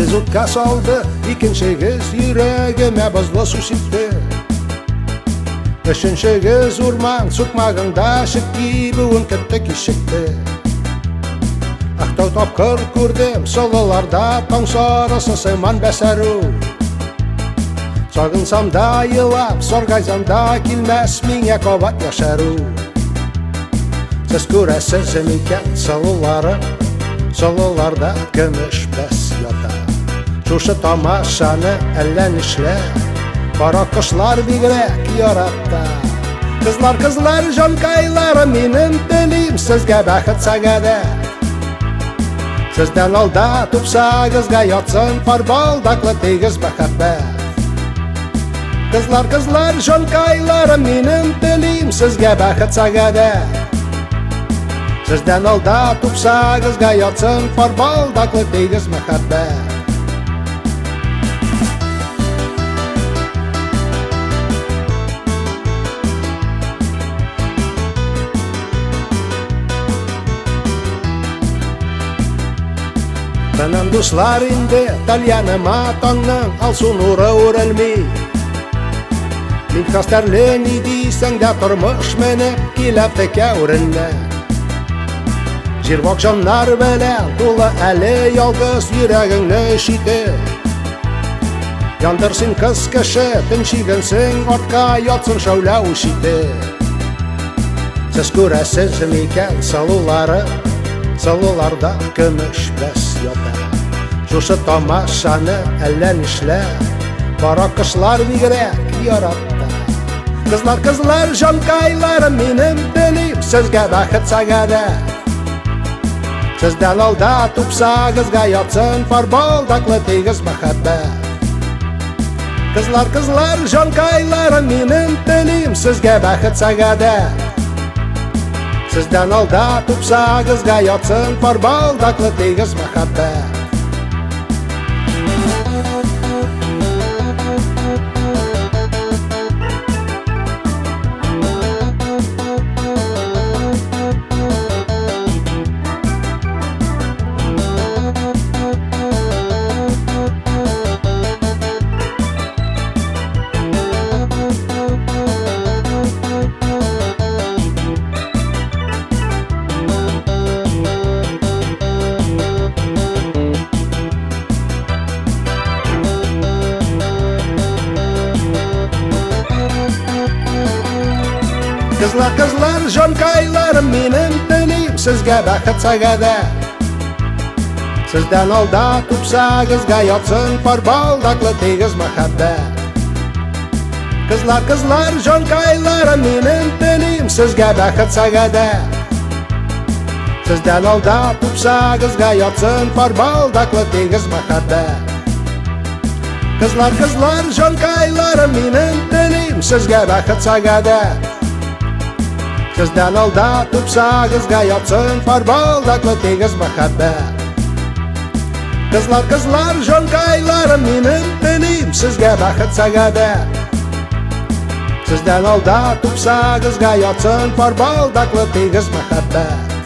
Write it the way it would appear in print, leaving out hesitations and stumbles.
Сез утка салды, икенчегез йөрәгемә бозлы су сипте. Өченчегез урман сукмагында шикки бүген көтте кишекте. Ақтау тапкыр күрдем, солыларда таң сарысы сыман бәсәру. Сагынсам да елап, саргайсам да килмәс миңа кабат яшәру. Сез күрәсез микән солылары, солыларда көмеш бәс ята. Шушы тамашаны әллә нишлә, кара кышлар бигрәк ярата. Кызлар, кызлар, җанкайлары, минем телим сезгә бәхет сәгадә. Сездән алда тупсагызга ятсын парбалдаклы тигез бәхәтбәт. Кызлар, кызлар, җанкайлары, минем телим сезгә бәхет сәгадә. Сездән алда тупсагызга ятсын парбалдаклы тигез мәхәббәт. Тәнем дуслар инде, тальяныма таңның алсу нуры үрелми. Мин хәстәрле ни дисәң дә тормыш менеп киләп текә үренә. Җирвак җаннар белән тулы әле ялгыз йөрәгеңне шите. Яндырсың кыз кеше, тынчыгынсың артка ятсын шәүлә ушите. Сез күрәсез микән солылары, солыларда көмеш бәс ята. Шушы тамашаны әллә нишлә, кара кышлар бигрәк ярата. Кызлар, кызлар, җанкайлары, минем телим сезгә бәхет сәгадә. Сездән алда тупсагызга ятсын парбалдаклы тигез мәхәббәт. Кызлар, кызлар, җанкайлары, минем телим сезгә бәхет сәгадә. Сездән алда тупсагызга ятсын парбалдаклы тигез мәхәббәт. Кызлар, кызлар, җанкайлары, минем телим сезгә бәхет сәгадә. Сездән алда тупсагызга ятсын парбалдаклы тигез мәхәббәт. Кызлар, кызлар, җанкайлары, минем телим сезгә бәхет сәгадә. Сездән алда тупсагызга ятсын парбалдаклы тигез мәхәббәт. Кызлар, кызлар, җанкайлары, минем телим сезгә бәхет сәгадә. Сездән алда тупсагызга ятсын парбалдаклы тигез мәхәббәт. Кызлар, кызлар, җанкайлары, минем телим сезгә бәхет сәгадә. Сездән алда тупсагызга ятсын парбалдаклы тигез мәхәббәт.